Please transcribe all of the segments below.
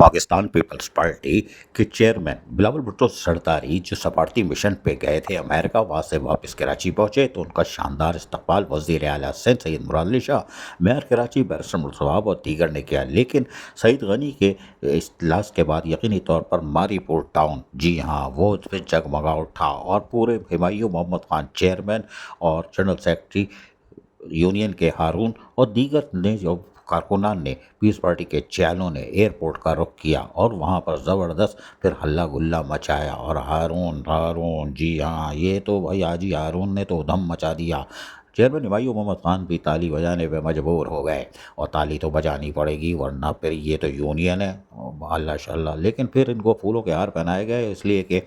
Pakistan peoples party के chairman Bilawal Bhutto सरदारी जो सफारती mission पे गए थे अमेरिका, वहाँ से वापस कराची पहुंचे तो उनका शानदार इस्तकबाल वज़ीर आला सिंध सैयद मुराद अली शाह, मेयर कराची बैरिस्टर मुर्तज़ा और दीगर ने किया। लेकिन सईद गनी के इजलास के बाद यकीनी तौर पर मारीपुर टाउन, जी हाँ, वो फिर जगमगा उठा और पूरे हुमायूं मोहम्मद खान चेयरमैन और जनरल सेक्रेटरी यूनियन के हारून और दीगर ने जो कारकुनान ने पीस पार्टी के चैलों ने एयरपोर्ट का रुख किया और वहाँ पर ज़बरदस्त फिर हल्ला गुल्ला मचाया। और हारून हारून, जी हाँ, ये तो भाई हाजी हारून ने तो धम मचा दिया। चेयरमैन हुमायूं मोहम्मद खान भी ताली बजाने पे मजबूर हो गए और ताली तो बजानी पड़ेगी वरना फिर ये तो यूनियन है, अल्लाह शाल्लाह। लेकिन फिर इनको फूलों के हार पहनाए गए इसलिए कि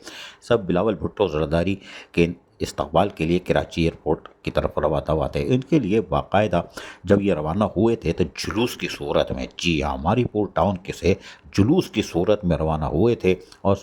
सब बिलावल भुट्टो जरदारी के इस्तकबाल के लिए कराची एयरपोर्ट की तरफ रवाना थे। इनके लिए बाकायदा जब ये रवाना हुए थे तो जुलूस की सूरत में, जी हाँ, मारीपुर टाउन के से जुलूस की सूरत में रवाना हुए थे और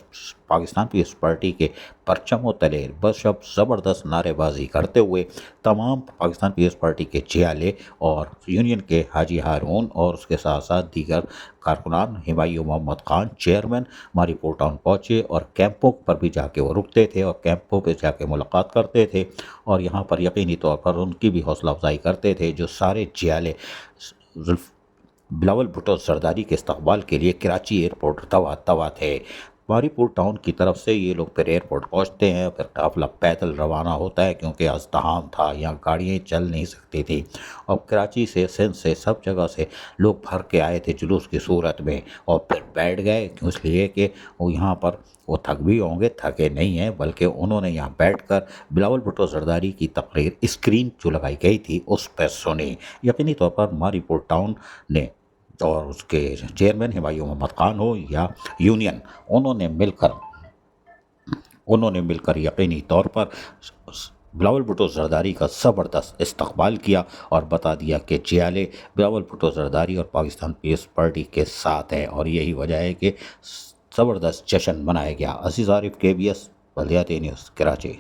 पाकिस्तान पीपल्स पार्टी के परचमों तले बस अब ज़बरदस्त नारेबाजी करते हुए तमाम पाकिस्तान पीपल्स पार्टी के जियाले और यूनियन के हाजी हारून और उसके साथ साथ दीगर कारकुनान हुमायूं मोहम्मद खान चेयरमैन मारीपुर टाउन पहुँचे और कैंपों पर भी जाके वो रुकते थे और कैंपों पर जाके मुलाकात करते थे और यहाँ पर यकीनी तौर पर उनकी भी हौसला अफजाई करते थे। जो सारे जियाले बिलावल भुट्टो सरदारी के इस्तकबाल के लिए कराची एयरपोर्ट तवा तवा थे। मारीपुर टाउन की तरफ से ये लोग फिर एयरपोर्ट पहुंचते हैं, फिर काफिला पैदल रवाना होता है क्योंकि अज़्दहाम था, यहाँ गाड़ियाँ चल नहीं सकती थी और कराची से सिंध से सब जगह से लोग भर के आए थे जुलूस की सूरत में और फिर बैठ गए इसलिए कि वो यहाँ पर वो थक भी होंगे, थके नहीं हैं, बल्कि उन्होंने यहाँ बैठकर बिलावल भुट्टो जरदारी की तकरीर स्क्रीन जो लगाई गई थी उस पर सुनी। यकीनी तौर पर मारीपुर टाउन ने और उसके चेयरमैन हुमायूं मोहम्मद खान हो या यूनियन, उन्होंने मिलकर यकीनी तौर पर बिलावल भुट्टो जरदारी का ज़बरदस्त इस्तकबाल किया और बता दिया कि जियाले बिलावल भुट्टो जरदारी और पाकिस्तान पीपल्स पार्टी के साथ हैं और यही वजह है कि ज़बरदस्त जश्न मनाया गया। अज़ीज़ आरिफ, KBS बल्दियाती न्यूज़, कराची।